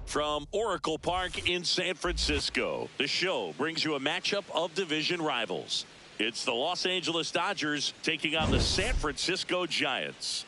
From Oracle Park in San Francisco, the show brings you a matchup of division rivals. It's the Los Angeles Dodgers taking on the San Francisco Giants.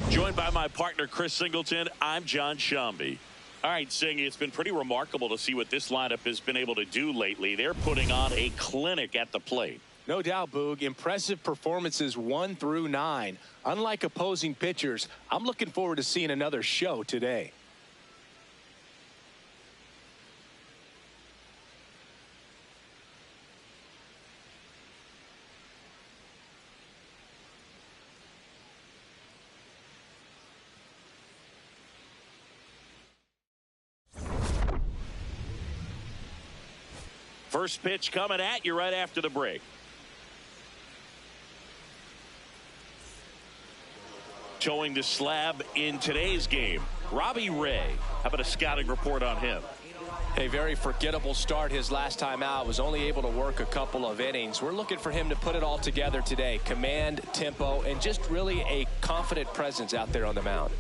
Joined by my partner, Chris Singleton, I'm John Shambi. All right, Sing, it's been pretty remarkable to see what this lineup has been able to do lately. They're putting on a clinic at the plate. No doubt, Boog. Impressive performances 1 through 9. Unlike opposing pitchers, I'm looking forward to seeing another show today. First pitch coming at you right after the break. Showing the slab in today's game, Robbie Ray. How about a scouting report on him? A very forgettable start his last time out. Was only able to work a couple of innings. We're looking for him to put it all together today. Command, tempo, and just really a confident presence out there on the mound.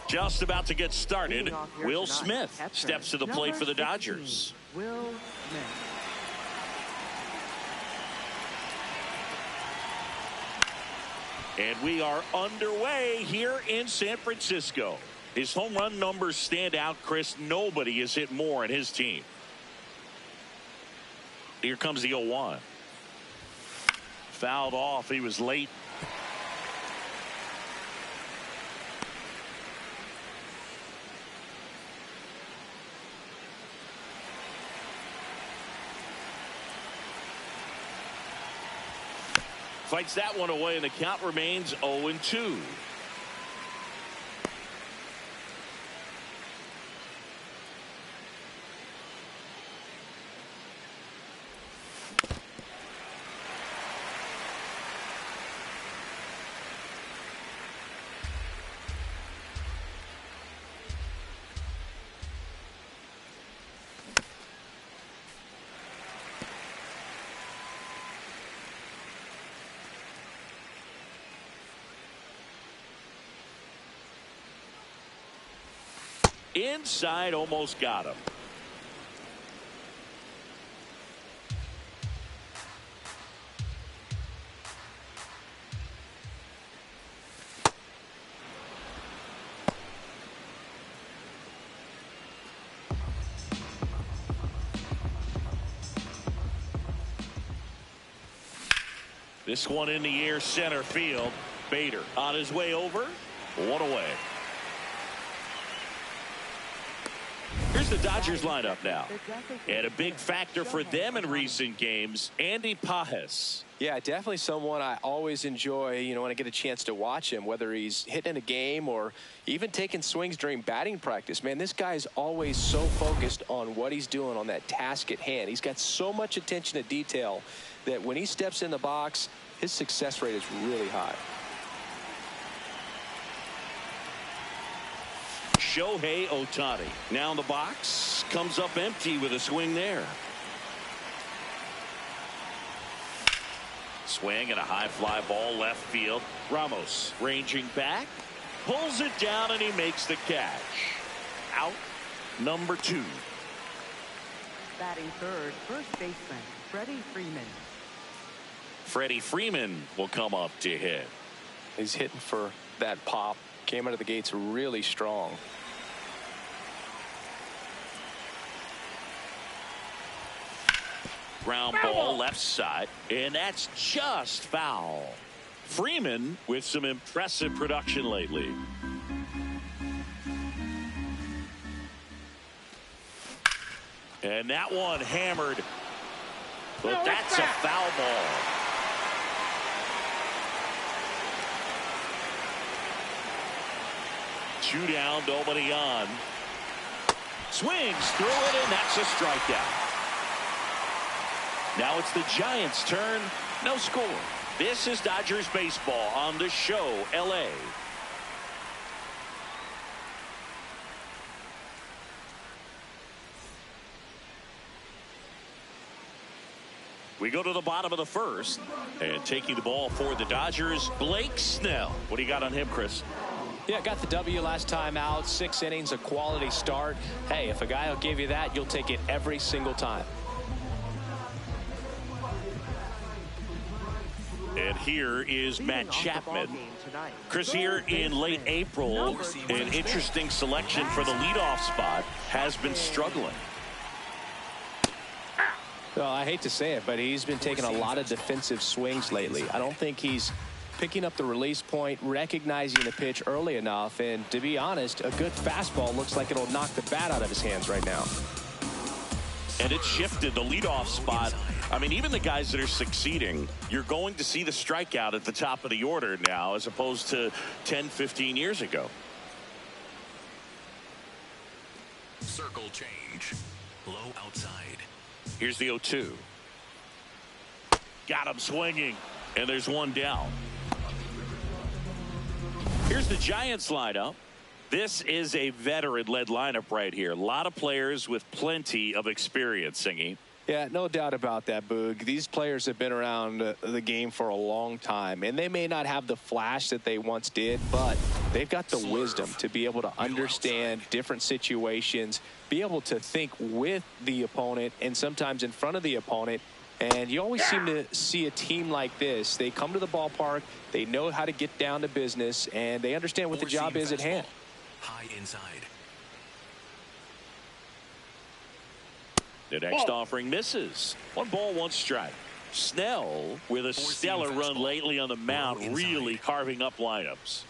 Just about to get started, Will Smith steps to the plate for the Dodgers. Will Smith. And we are underway here in San Francisco. His home run numbers stand out, Chris. Nobody has hit more in his team. Here comes the 0-1. Fouled off. He was late. Fights that one away, and the count remains 0-2. Inside, almost got him. This one in the air, center field. Bader on his way over. One away. Here's the Dodgers lineup now. And a big factor for them in recent games, Andy Pages. Yeah, definitely someone I always enjoy, when I get a chance to watch him, whether he's hitting a game or even taking swings during batting practice. Man, this guy is always so focused on what he's doing on that task at hand. He's got so much attention to detail that when he steps in the box, his success rate is really high. Shohei Ohtani now in the box, comes up empty with a swing there. Swing and a high fly ball left field. Ramos ranging back, pulls it down, and he makes the catch. Out number 2. Batting third, first baseman Freddie Freeman. Freddie Freeman will come up to hit. He's hitting for that pop. Came out of the gates really strong. Ground ball left side, and that's just foul. Freeman with some impressive production lately. And that one hammered, but that's a foul ball. Two down, nobody on. Swings through it, and that's a strikeout. Now it's the Giants' turn. No score. This is Dodgers baseball on the show, LA. We go to the bottom of the first, and taking the ball for the Dodgers, Blake Snell. What do you got on him, Chris? Yeah, got the W last time out. 6 innings, a quality start. Hey, if a guy will give you that, you'll take it every single time. And here is Matt Chapman. Chris, here in late April, an interesting selection for the leadoff spot, has been struggling. Well, I hate to say it, but he's been taking a lot of defensive swings lately. I don't think he's picking up the release point, recognizing the pitch early enough, and to be honest, a good fastball looks like it'll knock the bat out of his hands right now. And it shifted the leadoff spot. I mean, even the guys that are succeeding, you're going to see the strikeout at the top of the order now as opposed to 10, 15 years ago. Circle change. Low outside. Here's the 0-2. Got him swinging, and there's one down. Here's the Giants lineup. This is a veteran-led lineup right here. A lot of players with plenty of experience, Singy. Yeah, no doubt about that, Boog. These players have been around the game for a long time, and they may not have the flash that they once did, but they've got the wisdom to be able to understand different situations, be able to think with the opponent and sometimes in front of the opponent. And you always seem to see a team like this. They come to the ballpark, they know how to get down to business, and they understand what the job is at hand. High inside. The next offering misses. 1 ball, 1 strike. Snell with a stellar run lately on the mound, really carving up lineups.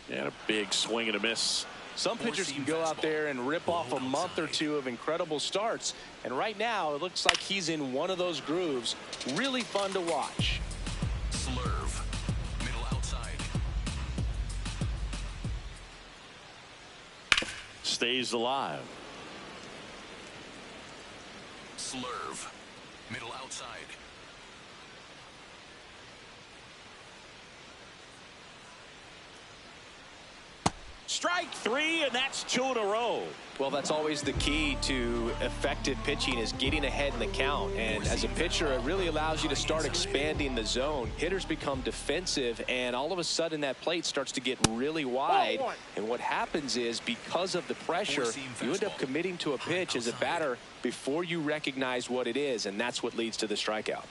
And a big swing and a miss. Some pitchers can go out there and rip off a month or two of incredible starts. And right now, it looks like he's in one of those grooves. Really fun to watch. Slurve. Middle outside. Stays alive. Slurve. Middle outside. Strike 3, and that's 2 in a row. Well, that's always the key to effective pitching, is getting ahead in the count. And as a pitcher, it really allows you to start expanding the zone. Hitters become defensive, and all of a sudden that plate starts to get really wide. And what happens is, because of the pressure, you end up committing to a pitch as a batter before you recognize what it is, and that's what leads to the strikeout.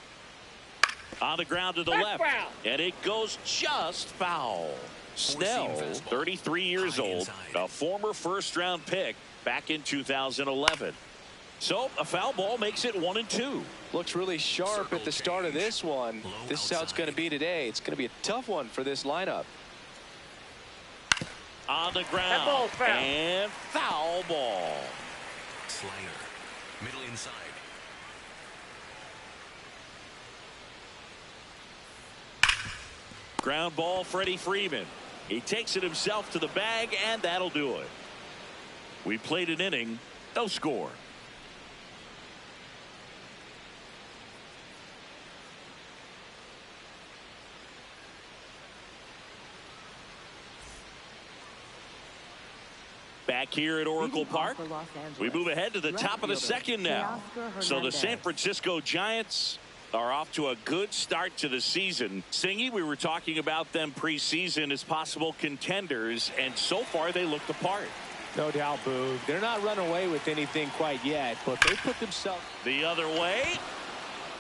On the ground to the left, and it goes just foul. Snell, 33 years old, a former first-round pick back in 2011. So a foul ball makes it 1-2. Looks really sharp at the start of this one. This is how it's going to be today. It's going to be a tough one for this lineup. On the ground, and foul ball. Slider. Middle inside. Ground ball, Freddie Freeman. He takes it himself to the bag, and that'll do it. We played an inning, no score. Back here at Oracle Park, we move ahead to the top of the second now. So the San Francisco Giants are off to a good start to the season. Singy, we were talking about them preseason as possible contenders, and so far they look the part. No doubt, Boog. They're not running away with anything quite yet, but they put themselves the other way.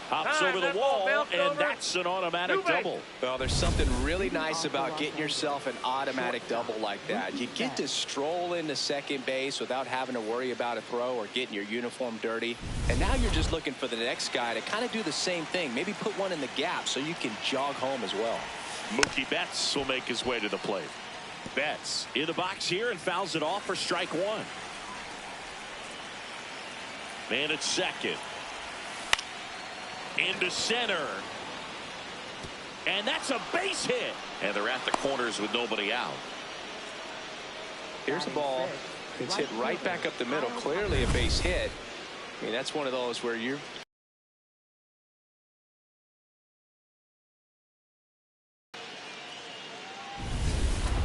Hops over the wall, and that's an automatic double. Well, there's something really nice about getting yourself an automatic double like that. You get to stroll into second base without having to worry about a throw or getting your uniform dirty. And now you're just looking for the next guy to kind of do the same thing. Maybe put one in the gap so you can jog home as well. Mookie Betts will make his way to the plate. Betts in the box here and fouls it off for strike one. Man at second. Into center. And that's a base hit. And they're at the corners with nobody out. Here's a ball. It's hit right back up the middle. Clearly a base hit. I mean, that's one of those where you're...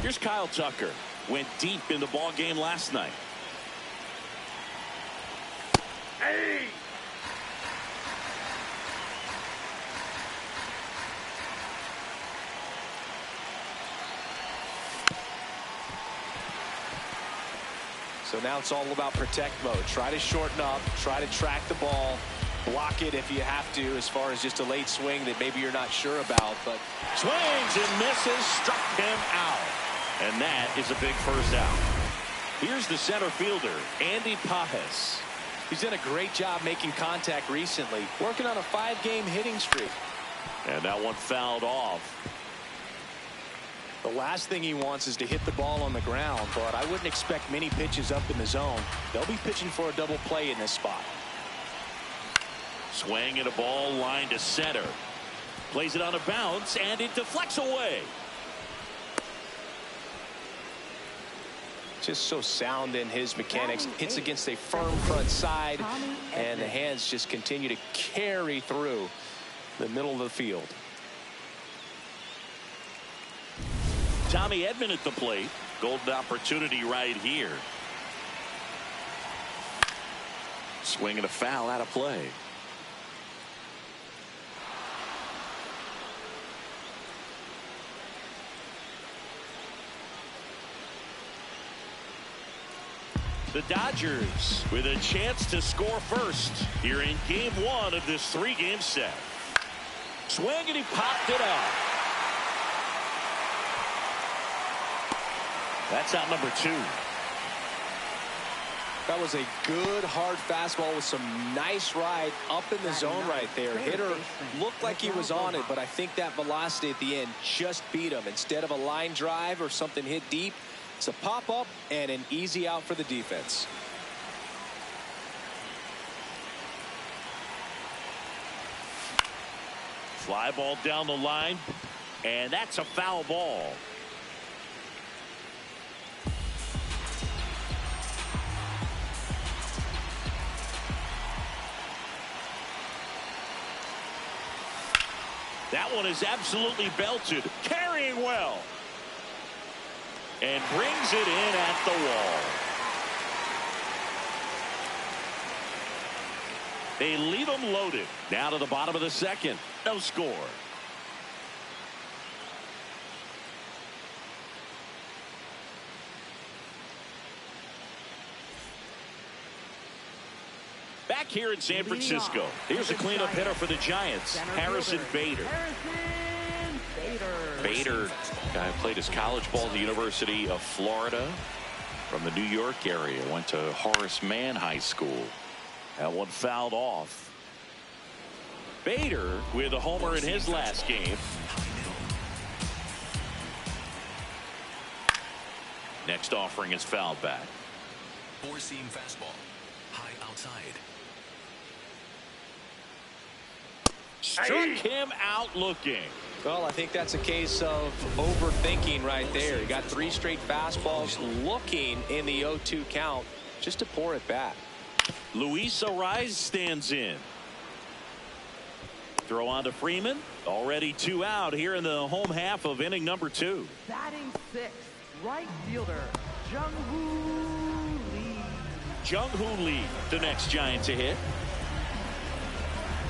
Here's Kyle Tucker. Went deep in the ball game last night. Hey! So now it's all about protect mode. Try to shorten up, try to track the ball, block it if you have to, as far as just a late swing that maybe you're not sure about. But swings and misses, struck him out. And that is a big first out. Here's the center fielder, Andy Pajes. He's done a great job making contact recently, working on a 5-game hitting streak. And that one fouled off. The last thing he wants is to hit the ball on the ground, but I wouldn't expect many pitches up in the zone. They'll be pitching for a double play in this spot. Swing and a ball line to center. Plays it on a bounce, and it deflects away. Just so sound in his mechanics. Hits against a firm front side, and the hands just continue to carry through the middle of the field. Tommy Edman at the plate. Golden opportunity right here. Swing and a foul out of play. The Dodgers with a chance to score first here in game one of this 3-game set. Swing and he popped it up. That's out number 2. That was a good hard fastball with some nice ride up in the zone right there. Hitter looked like he was on it, but I think that velocity at the end just beat him. Instead of a line drive or something hit deep, it's a pop up and an easy out for the defense. Fly ball down the line, and that's a foul ball. That one is absolutely belted, carrying well, and brings it in at the wall. They leave them loaded. Now to the bottom of the second. No score. Back here in San Francisco, here's a cleanup hitter for the Giants, Harrison Bader. Bader, guy who played his college ball at the University of Florida from the New York area, went to Horace Mann High School. That one fouled off. Bader with a homer in his last game. Next offering is fouled back. 4-seam fastball, high outside. Struck him out looking. Well, I think that's a case of overthinking right there. He got 3 straight fastballs looking in the 0-2 count just to pour it back. Luis Arraez stands in. Throw on to Freeman. Already 2 out here in the home half of inning number 2. Batting 6th, right fielder, Jung-Hoo Lee. Jung-Hoo Lee, the next Giant to hit.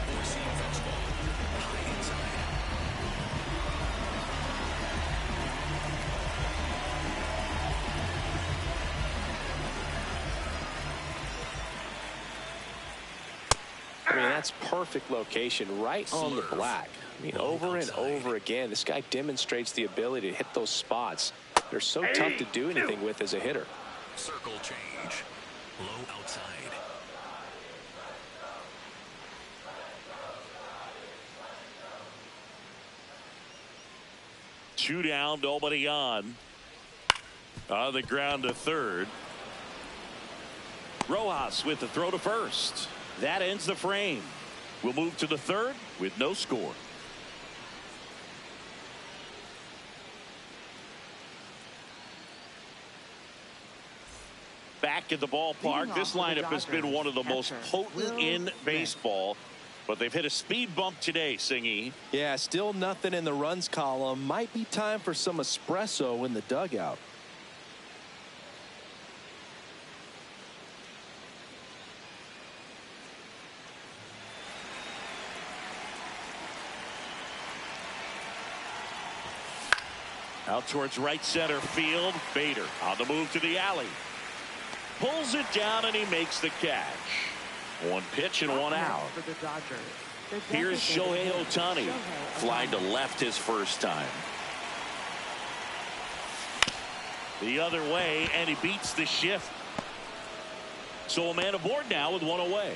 4-seam fastball, high inside. I mean, that's perfect location right on the black. I mean, over and over again, this guy demonstrates the ability to hit those spots. They're so tough to do anything with as a hitter. Circle change. Low outside. Two down, nobody on. On the ground to third. Rojas with the throw to first. That ends the frame. We'll move to the third with no score. Back at the ballpark, this lineup has been one of the most potent in baseball, but they've hit a speed bump today, Singy. Yeah, still nothing in the runs column. Might be time for some espresso in the dugout. Out towards right center field. Bader on the move to the alley. Pulls it down and he makes the catch. One pitch and one out. Here's Shohei Ohtani. Flying to left his first time. The other way, and he beats the shift. So a man aboard now with one away.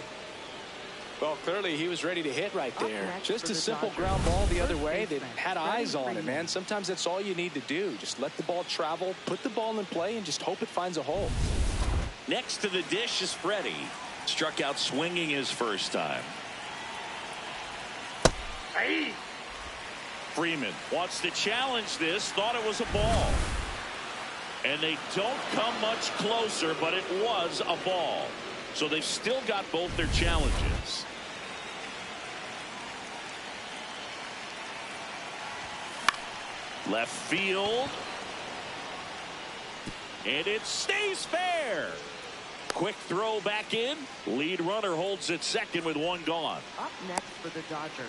Well, clearly he was ready to hit right there. Just a simple ground ball the other way that had eyes on it, man. Sometimes that's all you need to do. Just let the ball travel, put the ball in play, and just hope it finds a hole. Next to the dish is Freddie. Struck out swinging his first time. Hey. Freeman wants to challenge this. Thought it was a ball. And they don't come much closer, but it was a ball. So they've still got both their challenges. Left field. And it stays fair. Quick throw back in. Lead runner holds at second with one gone. Up next for the Dodgers.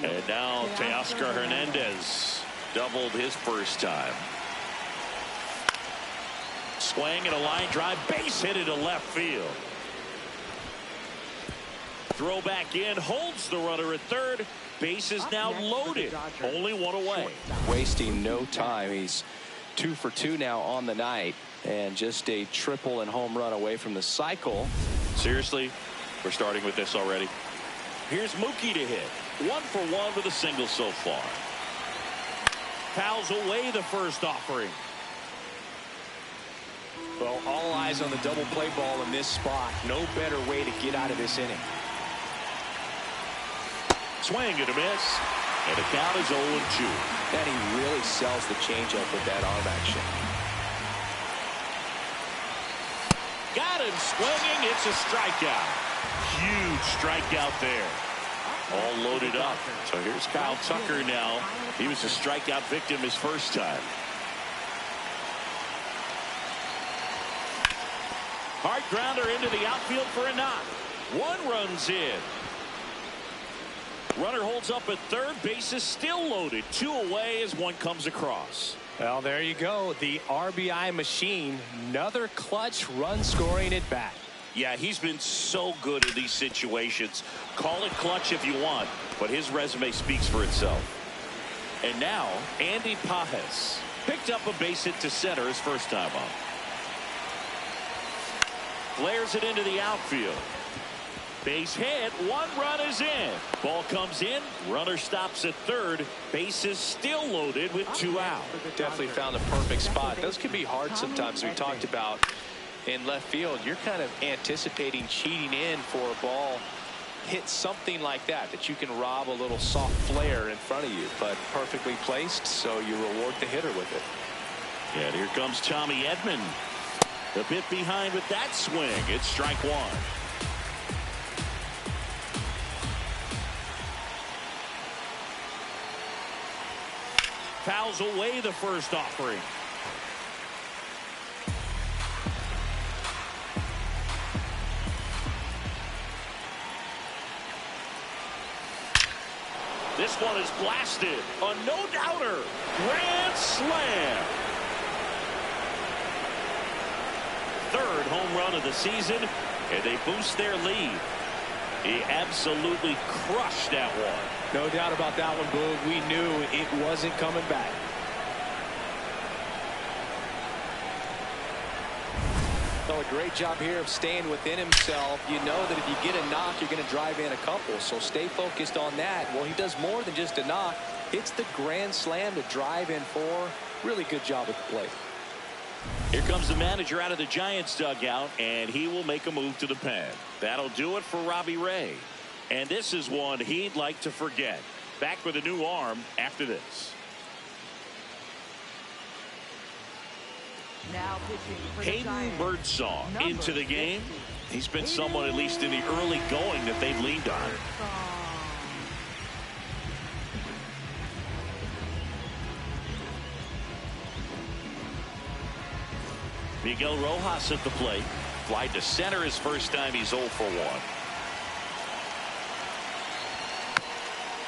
And now Teoscar Hernandez doubled his first time. Swing and a line drive, base hit into left field. Throw back in, holds the runner at third. Base is now loaded. Only one away. Wasting no time. He's 2 for 2 now on the night, and just a triple and home run away from the cycle. Seriously, we're starting with this already. Here's Mookie to hit. 1 for 1 with a single so far. Fouls away the first offering. Well, all eyes on the double play ball in this spot. No better way to get out of this inning. Swing and a miss. And the count is 0-2. And he really sells the changeup with that arm action. Got him swinging. It's a strikeout. Huge strikeout there. All loaded up. So here's Kyle Tucker now. He was a strikeout victim his first time. Hard grounder into the outfield for a knock. One runs in. Runner holds up at third. Base is still loaded. 2 away as one comes across. Well, there you go. The RBI machine. Another clutch run scoring at bat. Yeah, he's been so good in these situations. Call it clutch if you want, but his resume speaks for itself. And now, Andy Pajes picked up a base hit to center his first time up. Flares it into the outfield. Base hit. 1 run is in. Ball comes in. Runner stops at third. Base is still loaded with 2 out. Definitely found a perfect spot. Those can be hard sometimes. We talked about in left field. You're kind of anticipating cheating in for a ball. Hit something like that you can rob a little soft flare in front of you, but perfectly placed, so you reward the hitter with it. And here comes Tommy Edman. A bit behind with that swing. It's strike 1. Fouls away the first offering. This one is blasted. A no-doubter. Grand slam. Third home run of the season, and they boost their lead. He absolutely crushed that one. No doubt about that one, Boog. We knew it wasn't coming back. Well, a great job here of staying within himself. You know that if you get a knock, you're going to drive in a couple. So stay focused on that. Well, he does more than just a knock. Hits the grand slam to drive in 4. Really good job at the plate. Here comes the manager out of the Giants dugout, and he will make a move to the pen. That'll do it for Robbie Ray. And this is one he'd like to forget. Back with a new arm after this. Now pitching for the Hayden Giants. Birdsong Number into the game. 50. He's been someone, at least in the early going, that they've leaned on. Miguel Rojas at the plate. Fly to center his first time. He's 0 for 1.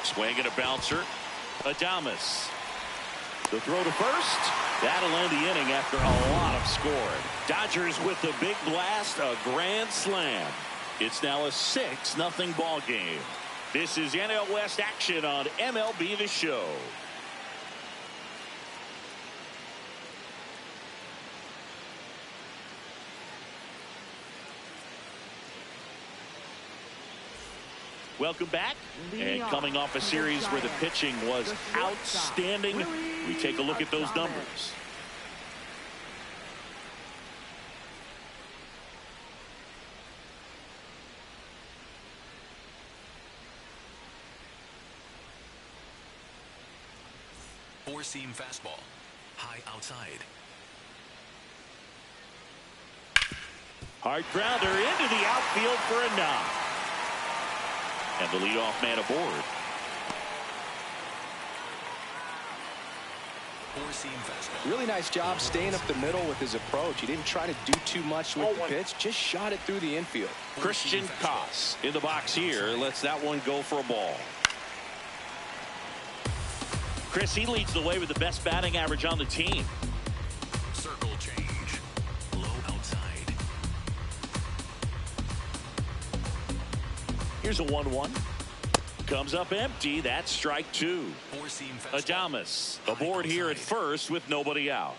Swing and a bouncer. Adames. The throw to first. That'll end the inning after a lot of scoring. Dodgers with the big blast, a grand slam. It's now a 6-0 ball game. This is NL West action on MLB The Show. Welcome back. And coming off a series where the pitching was outstanding, we take a look at those numbers. Four-seam fastball. High outside. Hard grounder into the outfield for a knock. And the leadoff man aboard. Four-seam fastball. Really nice job staying up the middle with his approach. He didn't try to do too much with the pitch. Just shot it through the infield. Christian Koss in the box here. Lets that one go for a ball. Chris, he leads the way with the best batting average on the team. Circle change. Low outside. Here's a 1-1. Comes up empty. That's strike 2. Four-seam fastball. Adames aboard here at first with nobody out.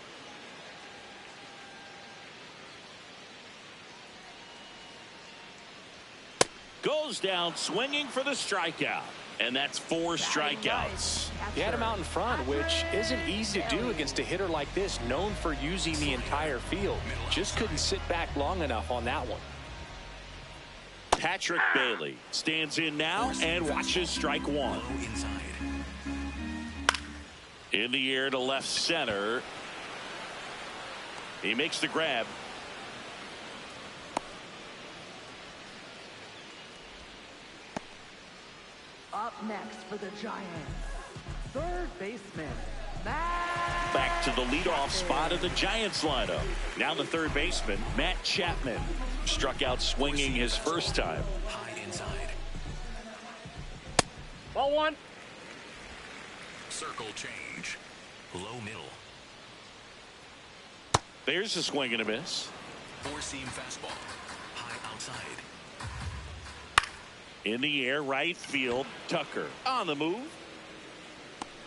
Goes down swinging for the strikeout. And that's 4 strikeouts. He had him out in front, which isn't easy to do against a hitter like this, known for using the entire field. Just couldn't sit back long enough on that one. Patrick Bailey stands in now and watches strike 1. Low inside. In the air to left center. He makes the grab. Up next for the Giants, third baseman, Back to the leadoff spot of the Giants lineup. Now the third baseman, Matt Chapman. Struck out swinging his first time. High inside. Ball 1. Circle change. Low middle. There's a swing and a miss. Four-seam fastball. High outside. In the air, right field. Tucker on the move.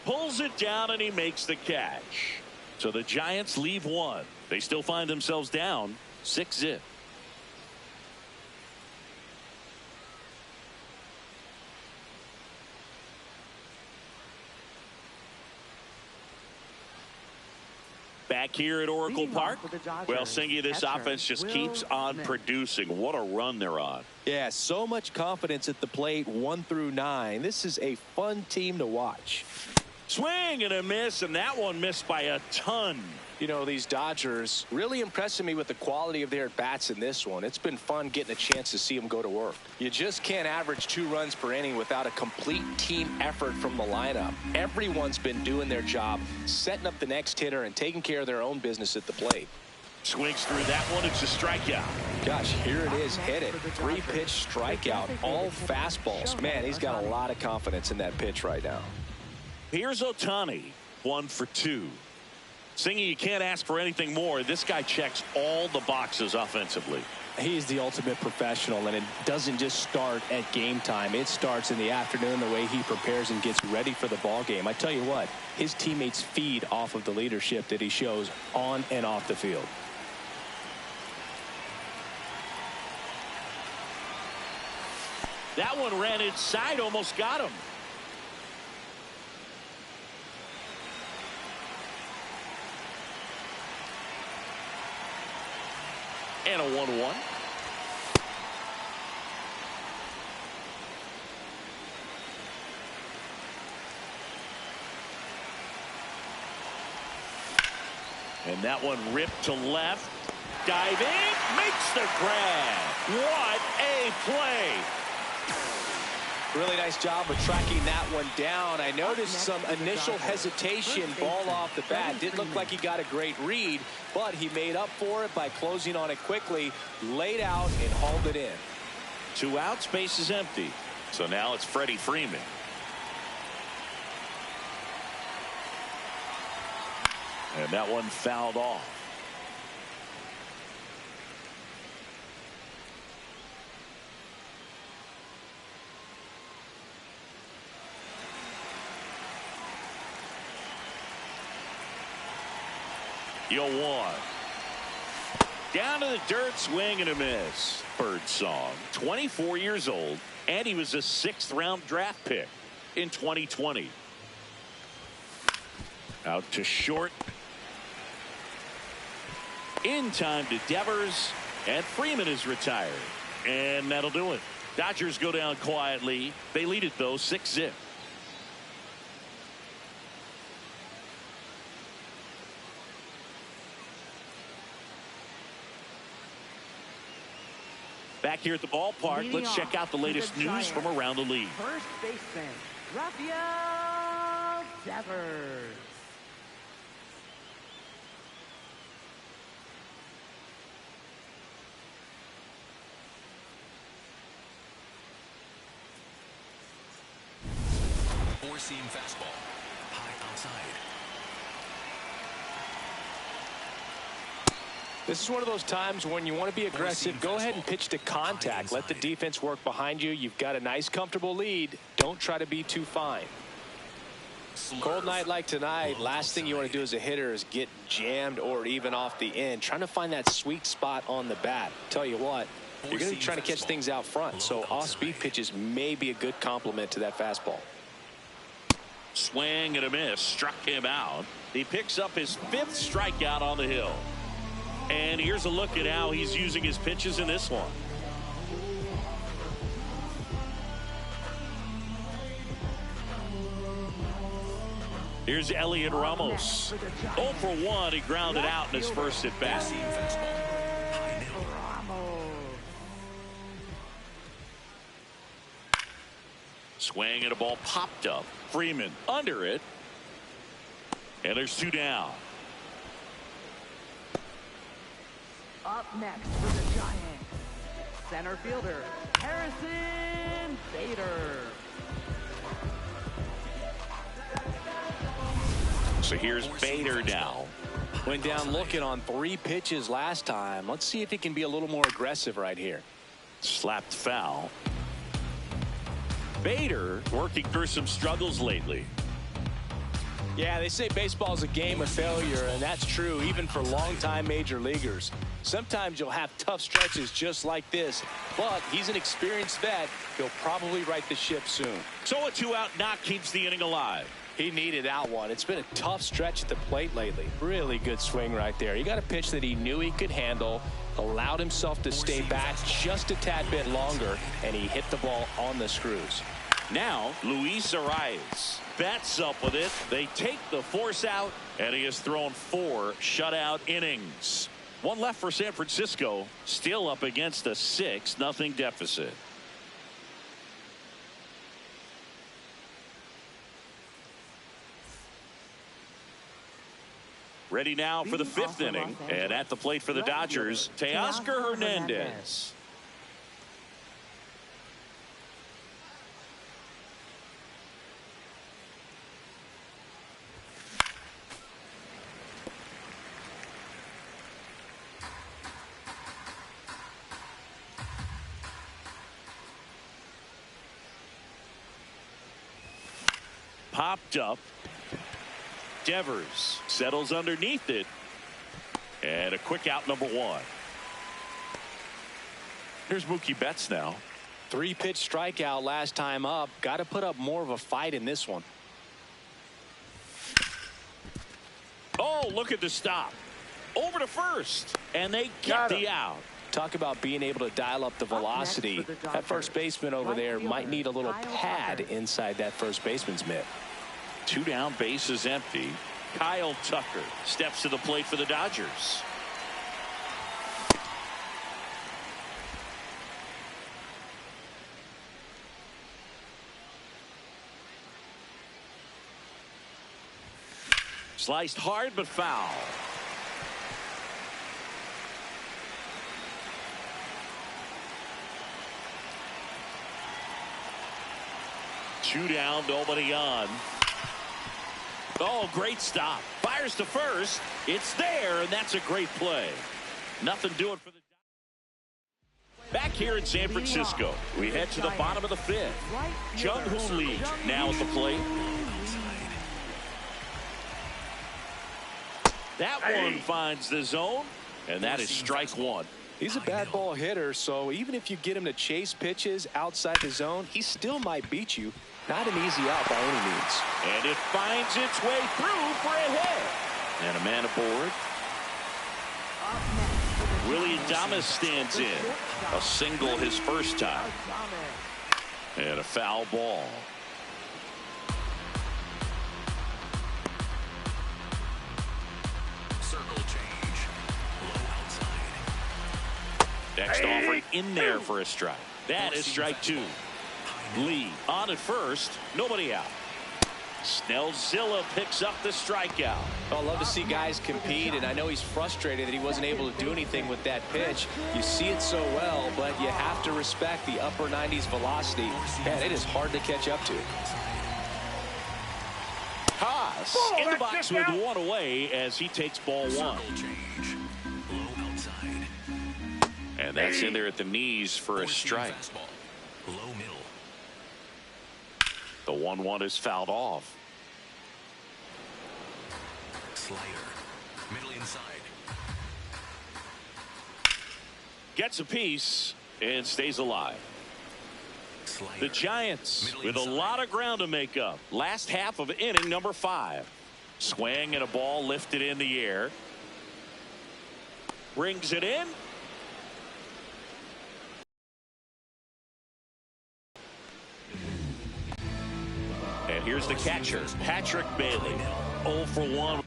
Pulls it down and he makes the catch. So the Giants leave 1. They still find themselves down 6-0. Back here at Oracle Park. Well, Singy, this offense just keeps on producing. What a run they're on. Yeah, so much confidence at the plate, 1 through 9. This is a fun team to watch. Swing and a miss, and that one missed by a ton. You know, these Dodgers really impressing me with the quality of their bats in this one. It's been fun getting a chance to see them go to work. You just can't average 2 runs per inning without a complete team effort from the lineup. Everyone's been doing their job, setting up the next hitter and taking care of their own business at the plate. Swings through that one. It's a strikeout. Gosh, here it is, hit it. 3-pitch strikeout, all fastballs. Man, he's got a lot of confidence in that pitch right now. Here's Ohtani, 1 for 2. Singy, you can't ask for anything more. This guy checks all the boxes offensively. He's the ultimate professional, and it doesn't just start at game time. It starts in the afternoon, the way he prepares and gets ready for the ball game. I tell you what, his teammates feed off of the leadership that he shows on and off the field. That one ran inside, almost got him. And a 1-1. And that one ripped to left. Diving, makes the grab. What a play. Really nice job of tracking that one down. I noticed some initial hesitation, ball off the bat. Didn't look like he got a great read, but he made up for it by closing on it quickly, laid out, and hauled it in. 2 outs, base is empty. So now it's Freddie Freeman. And that one fouled off. You'll want. Down to the dirt, swing and a miss. Birdsong, 24 years old, and he was a 6th-round draft pick in 2020. Out to short. In time to Devers, and Freeman is retired. And that'll do it. Dodgers go down quietly. They lead it, though, 6-0. Back here at the ballpark, let's check out the latest news from around the league. First baseman, Rafael Devers. Four-seam fastball. High outside. This is one of those times when you want to be aggressive. Go ahead and pitch to contact. Let the defense work behind you. You've got a nice, comfortable lead. Don't try to be too fine. Cold night like tonight, last thing you want to do as a hitter is get jammed or even off the end. Trying to find that sweet spot on the bat. Tell you what, you're going to be trying to catch things out front. So off-speed pitches may be a good complement to that fastball. Swing and a miss. Struck him out. He picks up his 5th strikeout on the hill. And here's a look at how he's using his pitches in this one. Here's Elliot Ramos. 0 for 1. He grounded out in his first at bat. Swing and a ball popped up. Freeman under it. And there's 2 down. Up next for the Giants, center fielder, Harrison Bader. So here's Bader now. Went down looking on 3 pitches last time. Let's see if he can be a little more aggressive right here. Slapped foul. Bader working through some struggles lately. Yeah, they say baseball is a game of failure, and that's true even for longtime major leaguers. Sometimes you'll have tough stretches just like this, but he's an experienced vet. He'll probably right the ship soon. So a 2-out knock keeps the inning alive. He needed that one. It's been a tough stretch at the plate lately. Really good swing right there. He got a pitch that he knew he could handle, allowed himself to stay back just a tad bit longer, and he hit the ball on the screws. Now, Luis Arias bats up with it. They take the force out, and he has thrown 4 shutout innings. 1 left for San Francisco, still up against a 6-0 deficit. Ready now for the 5th inning, and at the plate for the Dodgers, Teoscar Hernandez. Popped up. Devers settles underneath it. And a quick out, number one. Here's Mookie Betts now. 3-pitch strikeout last time up. Got to put up more of a fight in this one. Oh, look at the stop. Over to first. And they get the out. Talk about being able to dial up the velocity. That first baseman over there might need a little pad inside that first baseman's mitt. 2 down, bases empty. Kyle Tucker steps to the plate for the Dodgers. Sliced hard but foul. Two down, nobody on. Oh, great stop. Fires to first. It's there, and that's a great play. Nothing doing for the. Back here in San Francisco, we head to the bottom of the 5th. Jung-Hoo Lee now at the plate. That one finds the zone, and that is strike one. He's a bad ball hitter, so even if you get him to chase pitches outside the zone, he still might beat you. Not an easy out by any means. And it finds its way through for a hit. And a man aboard. Willie Adames stands in. A single his first time. And a foul ball. Circle change. Low outside. Next offering in there for a strike. That is strike 2. Lee on at first. Nobody out. Snellzilla picks up the strikeout. I love to see guys compete, and I know he's frustrated that he wasn't able to do anything with that pitch. You see it so well, but you have to respect the upper 90s velocity. Man, it is hard to catch up to. Haas in the box with one away as he takes ball 1. Circle change. Low outside. And that's in there at the knees for a strike. Fastball. Low middle. The 1-1 is fouled off. Slider. Middle inside. Gets a piece and stays alive. Slider. The Giants Middle with a inside. lot of ground to make up. Last half of inning number 5. Swing and a ball lifted in the air. Brings it in. And here's the catcher, Patrick Bailey. 0 for 1.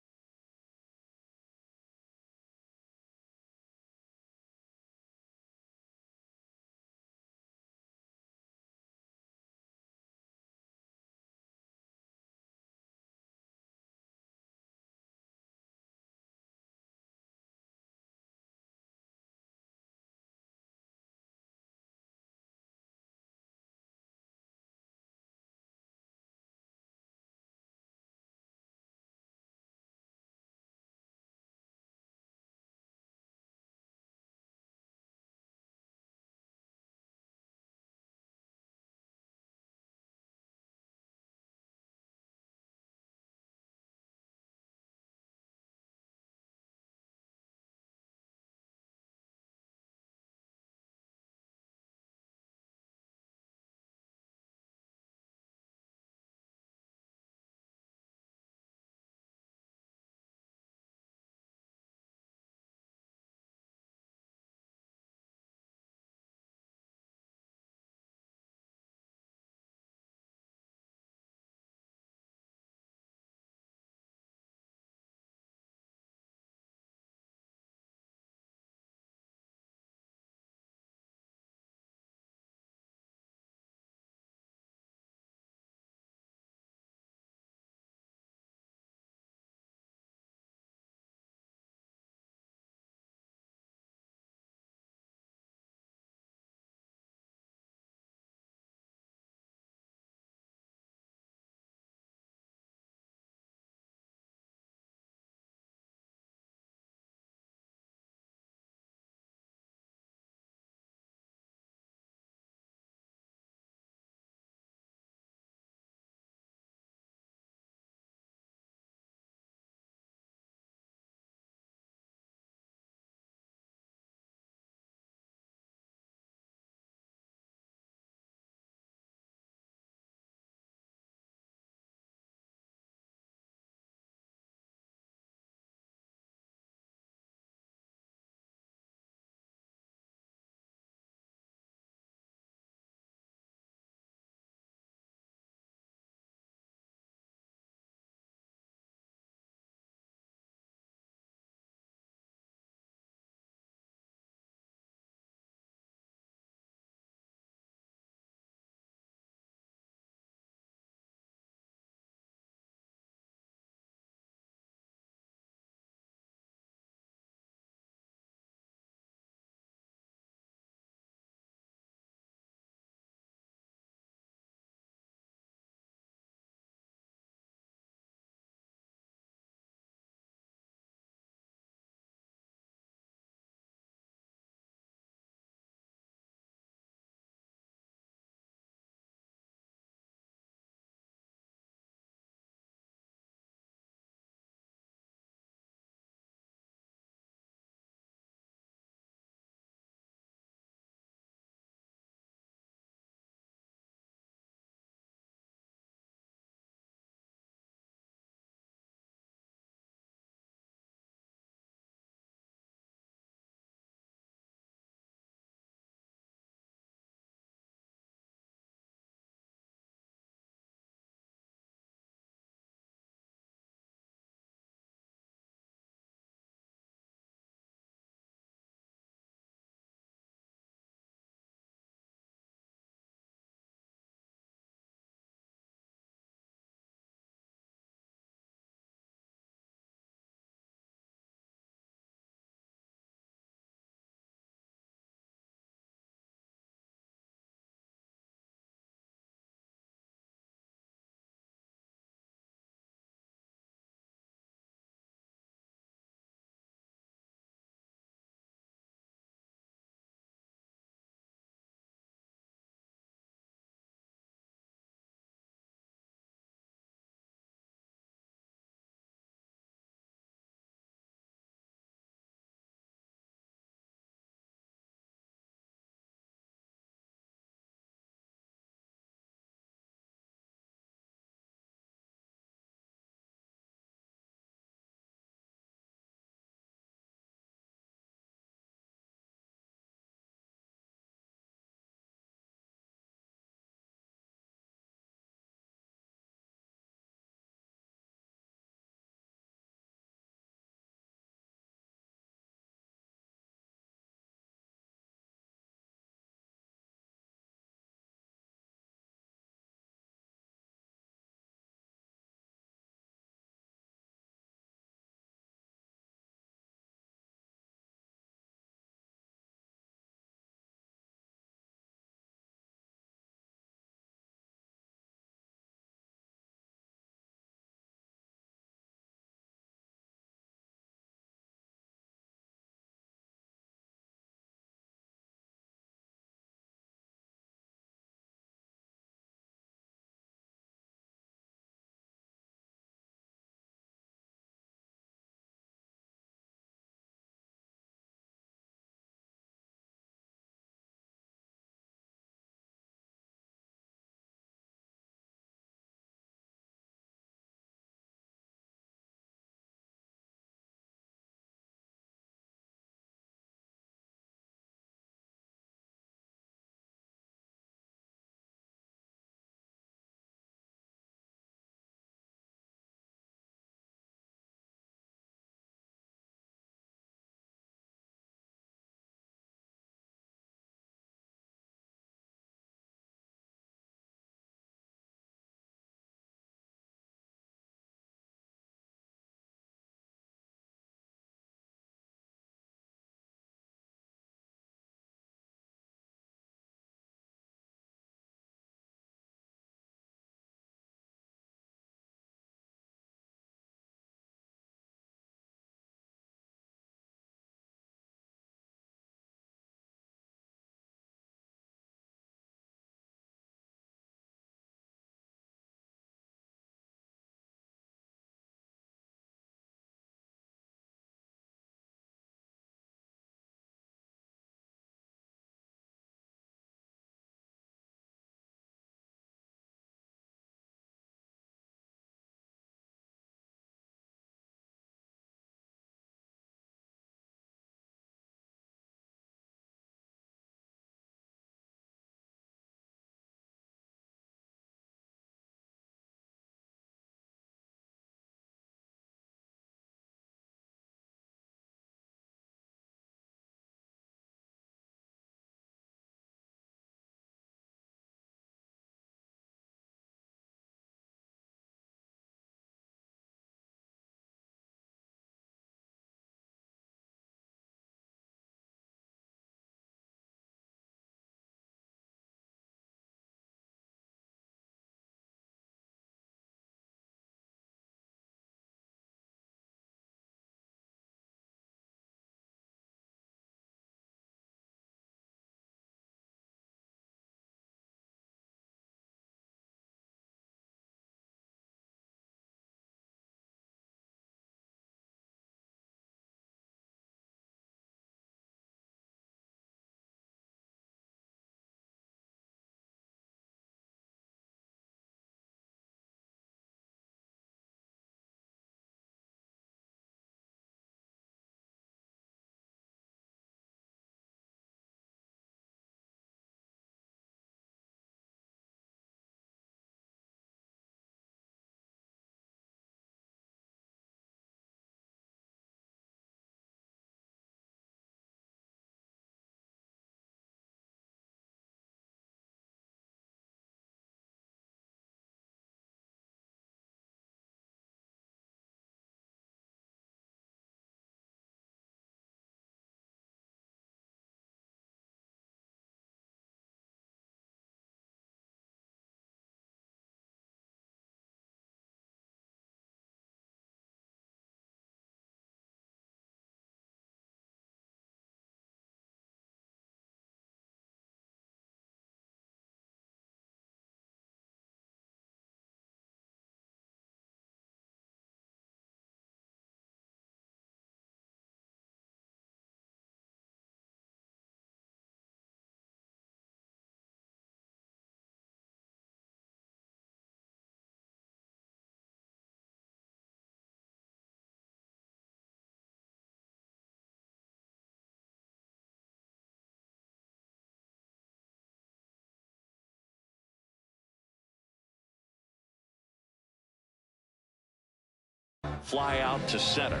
Fly out to center.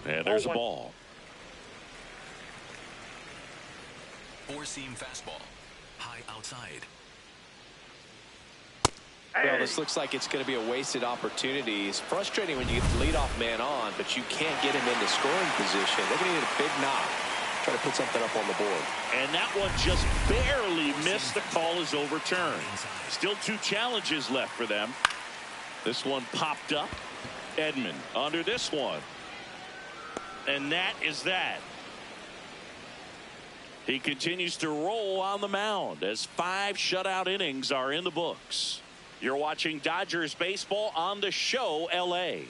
And there's a ball. Four-seam fastball. High outside. Well, this looks like it's going to be a wasted opportunity. It's frustrating when you get the leadoff man on, but you can't get him into scoring position. They're going to need a big knock. Try to put something up on the board. And that one just barely missed. The call is overturned. Still 2 challenges left for them. This one popped up. Edman under this one. And that is that. He continues to roll on the mound as 5 shutout innings are in the books. You're watching Dodgers baseball on the show LA.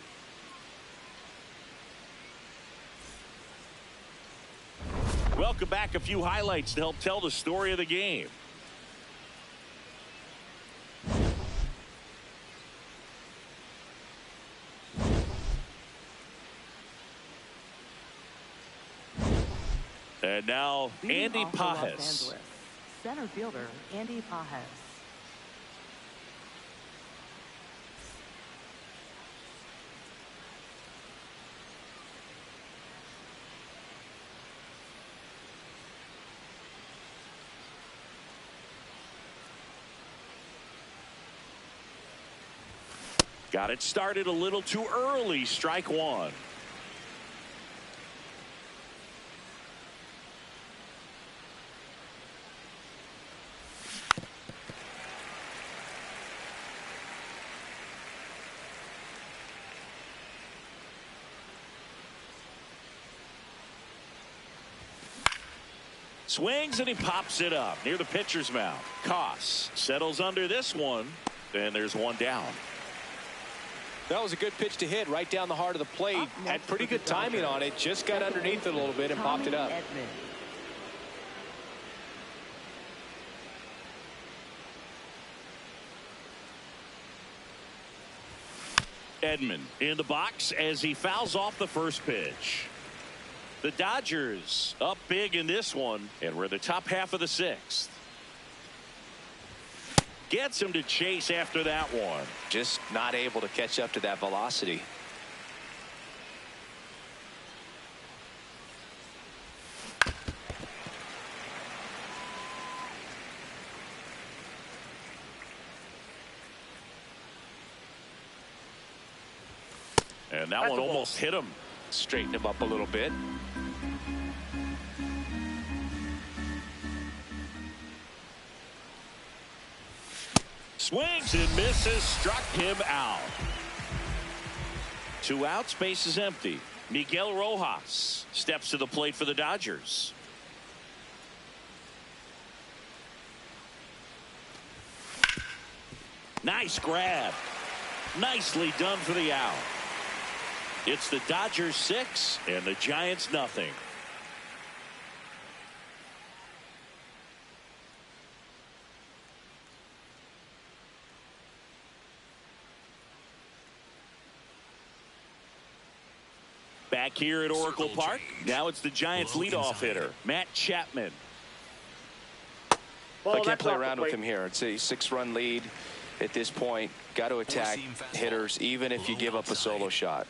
Welcome back. A few highlights to help tell the story of the game. And now Andy Pages. Center fielder Andy Pages. Got it started a little too early. Strike 1. Swings and he pops it up near the pitcher's mound. Koss settles under this one, and there's one down. That was a good pitch to hit right down the heart of the plate. Had pretty good timing on it. Just got underneath it a little bit and popped it up. Edman in the box as he fouls off the first pitch. The Dodgers up big in this one, and we're the top half of the 6th. Gets him to chase after that one. Just not able to catch up to that velocity. And that one almost hit him. Straighten him up a little bit. Swings and misses, struck him out. 2 outs, base is empty. Miguel Rojas steps to the plate for the Dodgers. Nice grab. Nicely done for the out. It's the Dodgers 6 and the Giants nothing. Back here at Oracle Park. Now it's the Giants leadoff hitter, Matt Chapman. I can't play around with him here. It's a 6-run lead at this point. Got to attack hitters even if you give up a solo shot.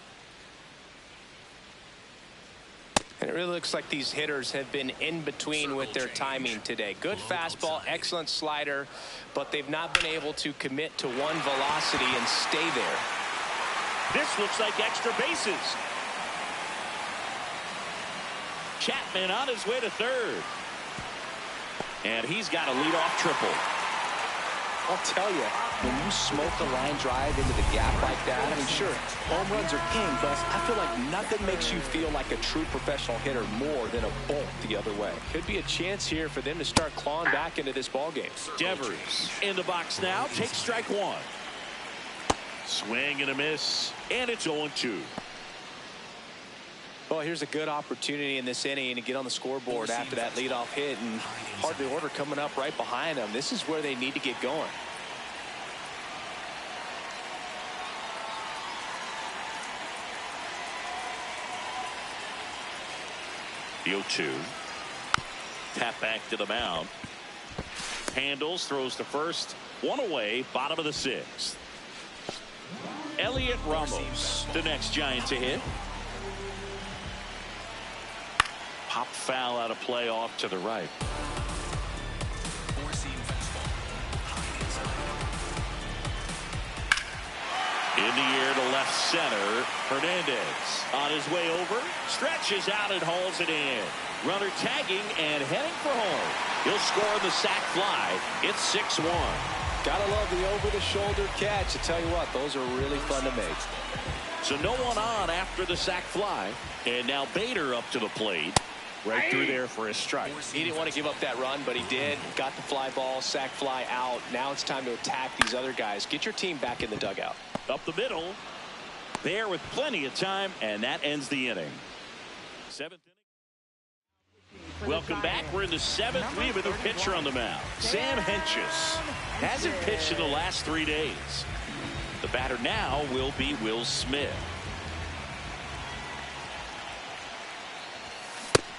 And it really looks like these hitters have been in between with their timing today. Good fastball, excellent slider, but they've not been able to commit to one velocity and stay there. This looks like extra bases. Chapman on his way to third. And he's got a leadoff triple. I'll tell you, when you smoke a line drive into the gap like that, I mean, sure, home runs are king, but I feel like nothing makes you feel like a true professional hitter more than a bolt the other way. Could be a chance here for them to start clawing back into this ball game. Devers in the box now, takes strike 1. Swing and a miss, and it's 0-2. Well, here's a good opportunity in this inning to get on the scoreboard after that leadoff hit, and hardly order coming up right behind them. This is where they need to get going. The 0-2. Tap back to the mound. handles, throws to first. One away, bottom of the sixth. Elliot Ramos, the next Giant to hit. Pop foul out of play off to the right. In the air to left center. Hernandez on his way over. Stretches out and hauls it in. Runner tagging and heading for home. He'll score the sac fly. It's 6-1. Gotta love the over-the-shoulder catch. I tell you what, those are really fun to make. So no one on after the sac fly. And now Bader up to the plate. Right through there for a strike. He didn't want to give up that run, but he did. Got the fly ball, sac fly out. Now it's time to attack these other guys. Get your team back in the dugout. Up the middle. There with plenty of time, and that ends the inning. Seventh inning. Welcome back. We're in the seventh. We have a new pitcher on the mound. Sam Hentges hasn't pitched in the last 3 days. The batter now will be Will Smith.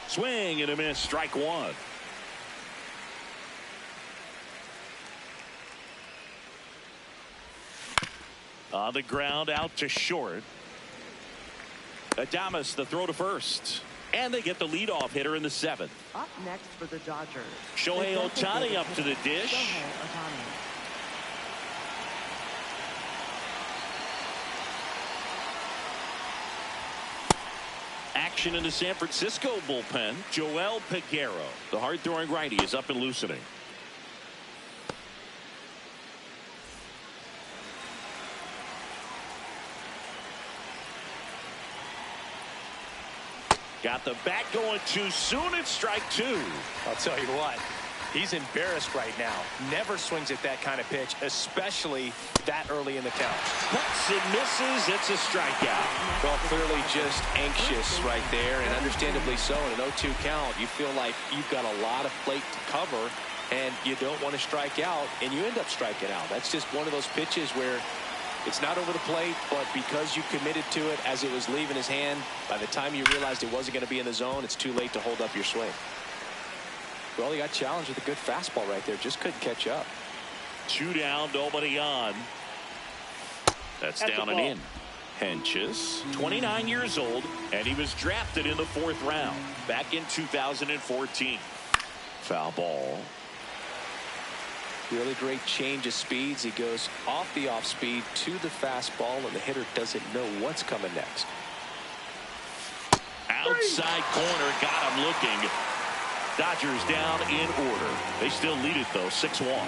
Swing and a miss, strike one. On the ground, out to short. Adames, the throw to first. And they get the leadoff hitter in the seventh. Up next for the Dodgers. Shohei Ohtani up to the dish. Shohei Ohtani. Action in the San Francisco bullpen. Joel Peguero, the hard-throwing righty, is up and loosening. Got the bat going too soon. It's strike two. I'll tell you what, he's embarrassed right now. Never swings at that kind of pitch, especially that early in the count. Cuts and misses. It's a strikeout. Well, clearly just anxious right there, and understandably so. In an 0-2 count, you feel like you've got a lot of plate to cover, and you don't want to strike out, and you end up striking out. That's just one of those pitches where it's not over the plate, but because you committed to it as it was leaving his hand, by the time you realized it wasn't going to be in the zone, it's too late to hold up your swing. Well, he got challenged with a good fastball right there. Just couldn't catch up. 2 down, nobody on. That's down and in. Hentges, 29 years old, and he was drafted in the 4th round back in 2014. Foul ball. Really great change of speeds. He goes off the off speed to the fastball, and the hitter doesn't know what's coming next. Outside corner, got him looking. Dodgers down in order. They still lead it, though, 6-1.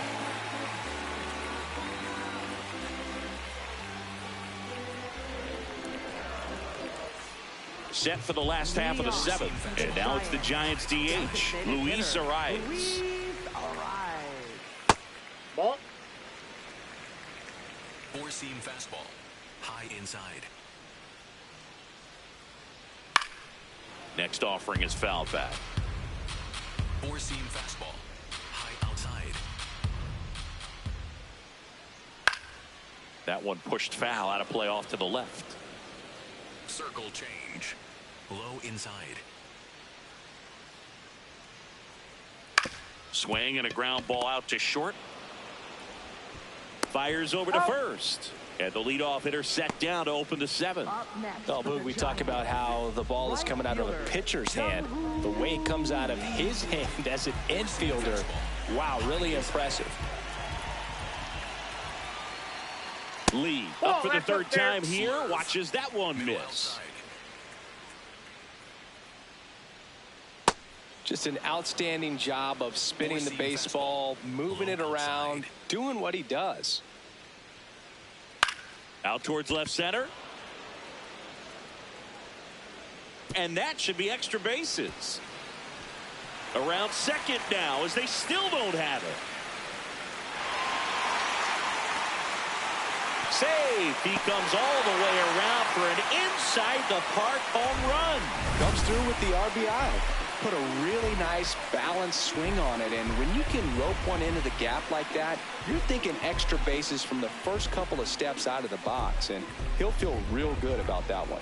Set for the last half of the 7th. And now it's the Giants DH, Luis Arias. Four-seam fastball. High inside. Next offering is foul back. Four-seam fastball. High outside. That one pushed foul out of play off to the left. Circle change. Low inside. Swing and a ground ball out to short. Fires over to first. And the leadoff hitter set down to open the 7th. Oh, Boog, we talk about how the ball is coming out of a pitcher's hand. The way it comes out of his hand as an infielder. Wow, really impressive. Lee up for the 3rd time here. Watches that one miss. Just an outstanding job of spinning the baseball, moving it around, doing what he does. Out towards left center. And that should be extra bases. Around second now as they still don't have it. Save. He comes all the way around for an inside the park home run. Comes through with the RBI. Put a really nice balanced swing on it, and when you can rope one into the gap like that, you're thinking extra bases from the first couple of steps out of the box, and he'll feel real good about that one.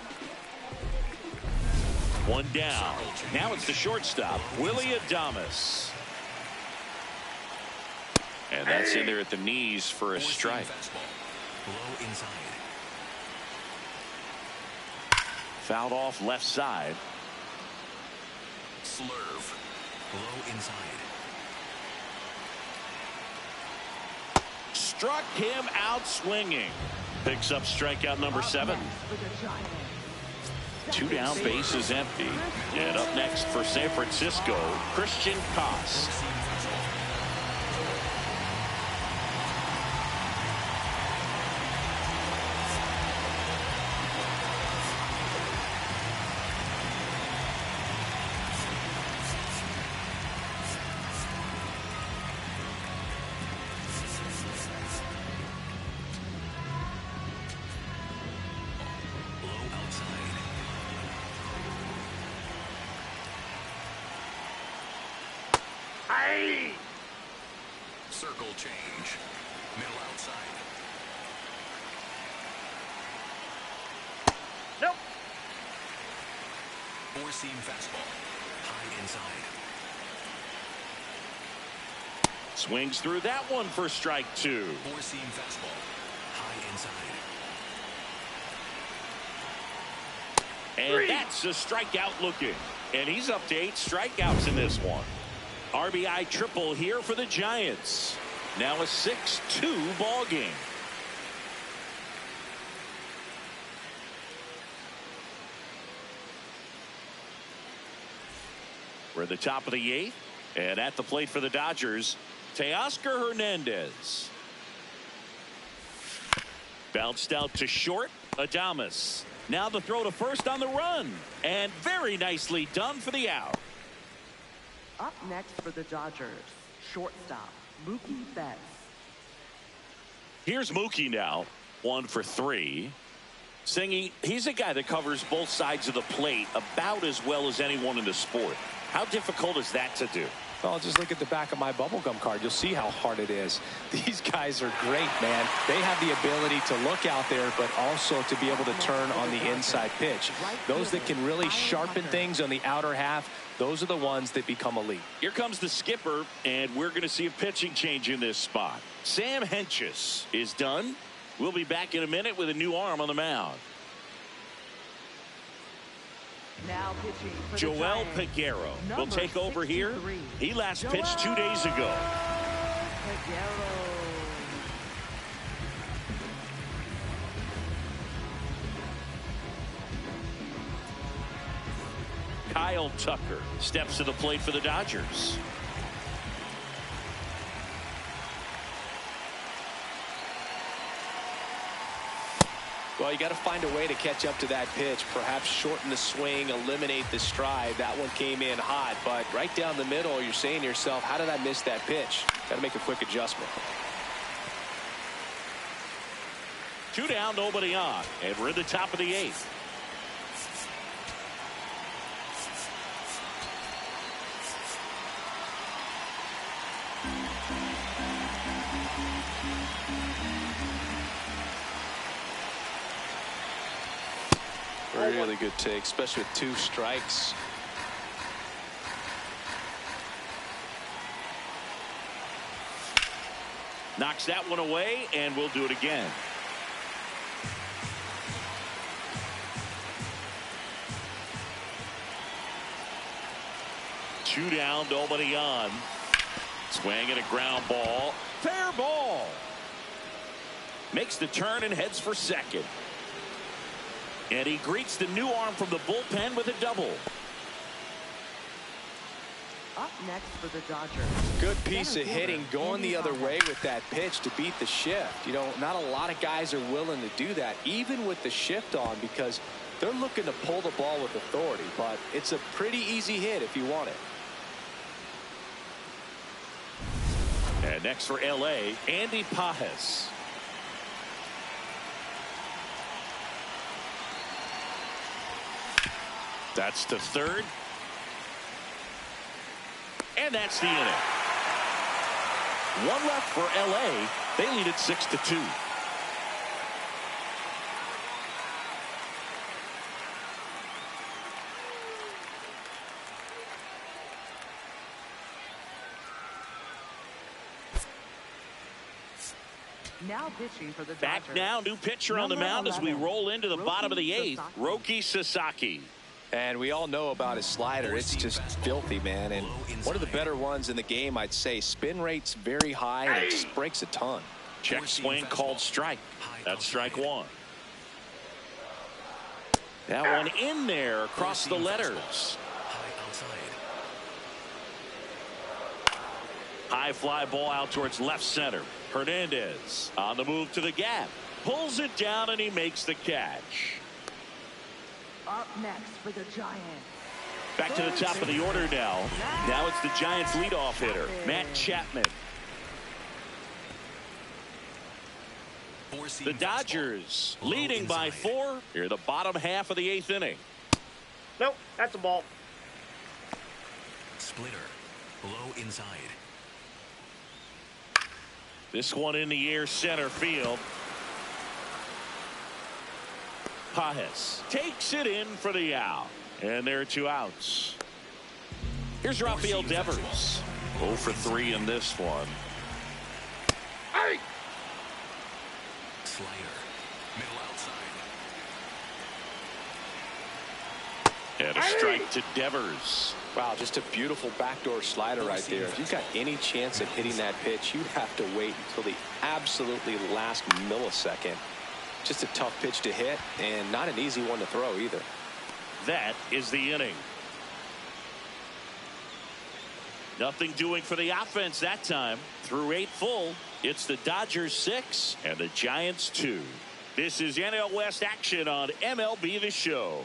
1 down. Now it's the shortstop, Willie Adames. And that's in there at the knees for a strike. Fastball. Low inside. Fouled off left side. Slurve. Low inside. Struck him out swinging. Picks up strikeout number 7. 2 down, bases empty. And up next for San Francisco, Christian Koss. Circle change. Middle outside. Nope. Four-seam fastball. High inside. Swings through that one for strike 2. Four-seam fastball. High inside. And that's a strikeout looking. And he's up to 8 strikeouts in this one. RBI triple here for the Giants. Now a 6-2 ball game. We're at the top of the 8th. And at the plate for the Dodgers, Teoscar Hernandez. Bounced out to short. Adames. Now the throw to first on the run. And very nicely done for the out. Up next for the Dodgers, shortstop, Mookie Betts. Here's Mookie now, 1 for 3. Singy, he's a guy that covers both sides of the plate about as well as anyone in the sport. How difficult is that to do? Well, just look at the back of my bubblegum card. You'll see how hard it is. These guys are great, man. They have the ability to look out there, but also to be able to turn on the inside pitch. Those that can really sharpen things on the outer half, those are the ones that become elite. Here comes the skipper, and we're going to see a pitching change in this spot. Sam Hentges is done. We'll be back in a minute with a new arm on the mound. Now pitching for Joel Peguero will take over here. He last pitched 2 days ago. Kyle Tucker steps to the plate for the Dodgers. Well, you got to find a way to catch up to that pitch, perhaps shorten the swing, eliminate the stride. That one came in hot, but right down the middle, you're saying to yourself, how did I miss that pitch? Got to make a quick adjustment. 2 down, nobody on, and we're in the top of the 8th. Really good take, especially with 2 strikes. Knocks that one away, and we'll do it again. Two down, nobody on. Swing and a ground ball. Fair ball. Makes the turn and heads for second. And he greets the new arm from the bullpen with a double. Up next for the Dodgers. Good piece of hitting going the other way with that pitch to beat the shift. You know, not a lot of guys are willing to do that, even with the shift on, because they're looking to pull the ball with authority. But it's a pretty easy hit if you want it. And next for L.A., Andy Pajes. That's to third. And that's the inning. 1 left for L.A. They lead it 6-2. Now pitching for the Back Dodgers. now, new pitcher on the mound as we roll into the bottom of the eighth. Roki Sasaki. And we all know about his slider. It's just filthy, man. And one of the better ones in the game, I'd say. Spin rate's very high, and it just breaks a ton. Check swing called strike. That's strike one. That one in there across the letters. High fly ball out towards left center. Hernandez on the move to the gap. Pulls it down, and he makes the catch. Up next for the Giants. Back to the top of the order now. Now it's the Giants leadoff hitter, Matt Chapman. The Dodgers leading by 4 here the bottom half of the 8th inning. Nope, that's a ball. Splitter, low inside. This one in the air center field. Pajes takes it in for the out. And there are 2 outs. Here's Rafael Devers. 0 for 3 in this one. Hey! Slider, middle outside. And a strike to Devers. Wow, just a beautiful backdoor slider right there. If you've got any chance of hitting that pitch, you have to wait until the absolutely last millisecond. Just a tough pitch to hit, and not an easy one to throw either. That is the inning. Nothing doing for the offense that time. Through 8 full, it's the Dodgers 6 and the Giants 2. This is NL West action on MLB The Show.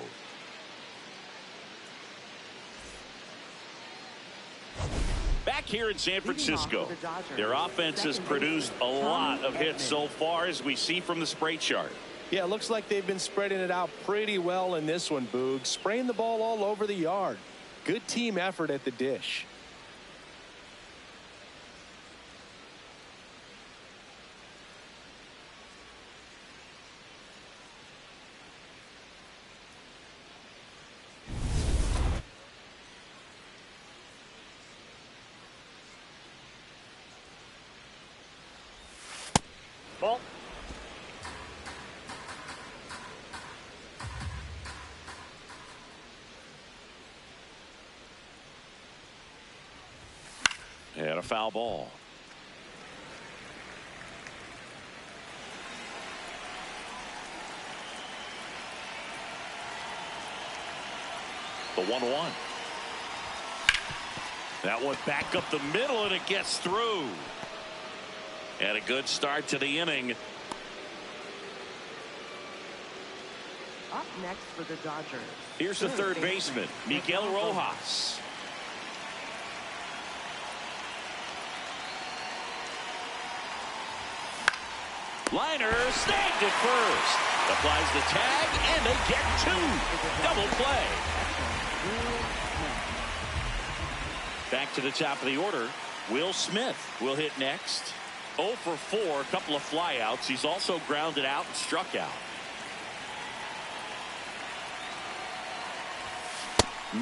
Back here in San Francisco, their offense has produced a lot of hits so far, as we see from the spray chart. Yeah, it looks like they've been spreading it out pretty well in this one, Boog. Spraying the ball all over the yard. Good team effort at the dish. Ball. And a foul ball. The 1-1. That one back up the middle, and it gets through. And a good start to the inning. Up next for the Dodgers. Here's the third baseman, Miguel Rojas. Liner snagged at first. Applies the tag, and they get 2. Double play. Back to the top of the order. Will Smith will hit next. 0 for 4, a couple of flyouts. He's also grounded out and struck out.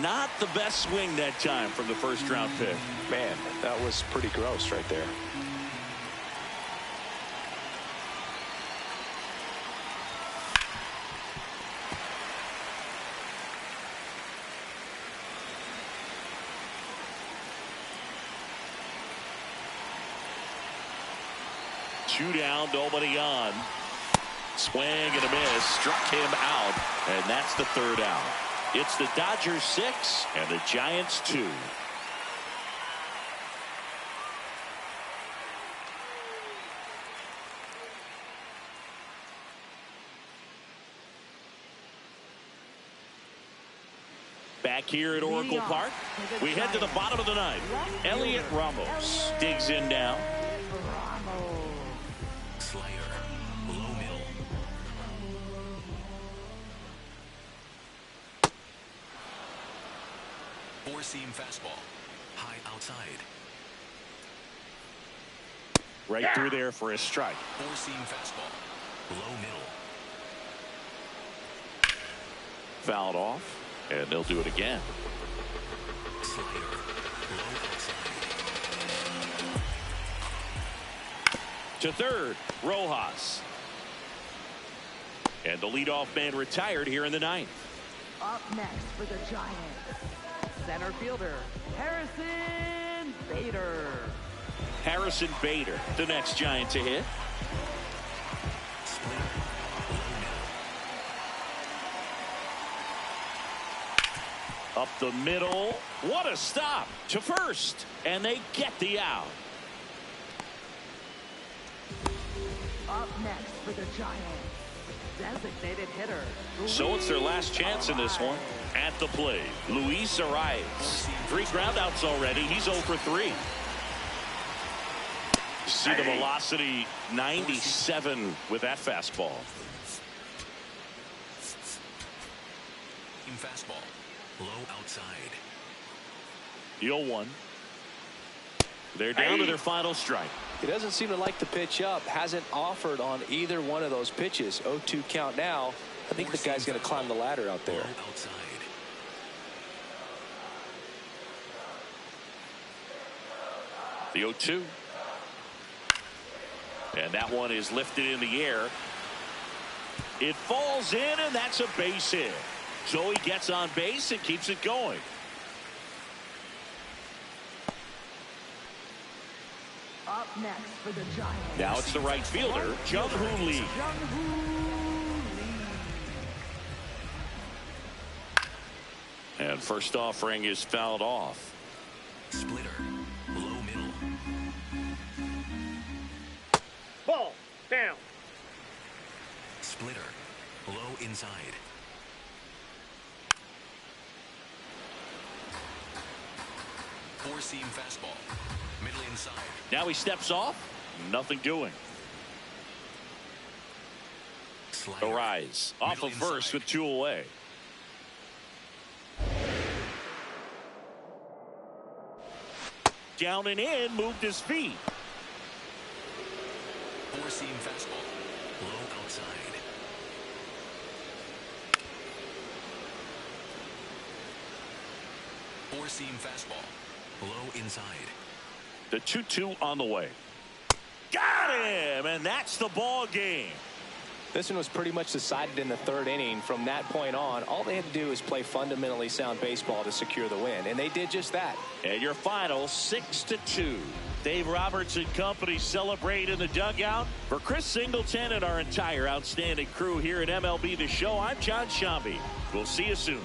Not the best swing that time from the first round pick. Man, that was pretty gross right there. Two down, nobody on. Swing and a miss, struck him out, and that's the third out. It's the Dodgers 6 and the Giants 2. Back here at Oracle Park, we head to the bottom of the ninth. Elliot Ramos digs in now. Slider, low middle. Four-seam fastball, high outside. Right through there for a strike. Four-seam fastball, low middle. Fouled off, and they'll do it again. Slider, low outside. To third, Rojas. And the leadoff man retired here in the ninth. Up next for the Giants, center fielder, Harrison Bader. Harrison Bader, the next Giant to hit. Up the middle. What a stop to first. And they get the out. Up next for the Giants, designated hitter. So it's their last chance in this one. At the plate, Luis Arias. 3 groundouts already. He's 0 for 3. See the velocity, 97 with that fastball. Fastball. Low outside. The 0-1. They're down to their final strike. He doesn't seem to like the pitch up. Hasn't offered on either one of those pitches. 0-2 count now. I think the guy's going to climb the ladder out there. Outside. The 0-2. And that one is lifted in the air. It falls in, and that's a base hit. So he gets on base and keeps it going. Up next for the Giants. Now it's the right fielder, Jung-Hoo Lee. And first offering is fouled off. Splitter. Low middle. Ball. Down. Splitter. Low inside. Four-seam fastball. Middle inside. Now he steps off. Nothing doing. Slider. Arise off of first with 2 away. Down and in, moved his feet. Four-seam fastball. Low outside. Four-seam fastball. Low inside. The 2-2 on the way. Got him, and that's the ball game. This one was pretty much decided in the 3rd inning. From that point on, all they had to do is play fundamentally sound baseball to secure the win, and they did just that. And your final 6-2. Dave Roberts and company celebrate in the dugout. For Chris Singleton and our entire outstanding crew here at MLB The Show, I'm John Shambi. We'll see you soon.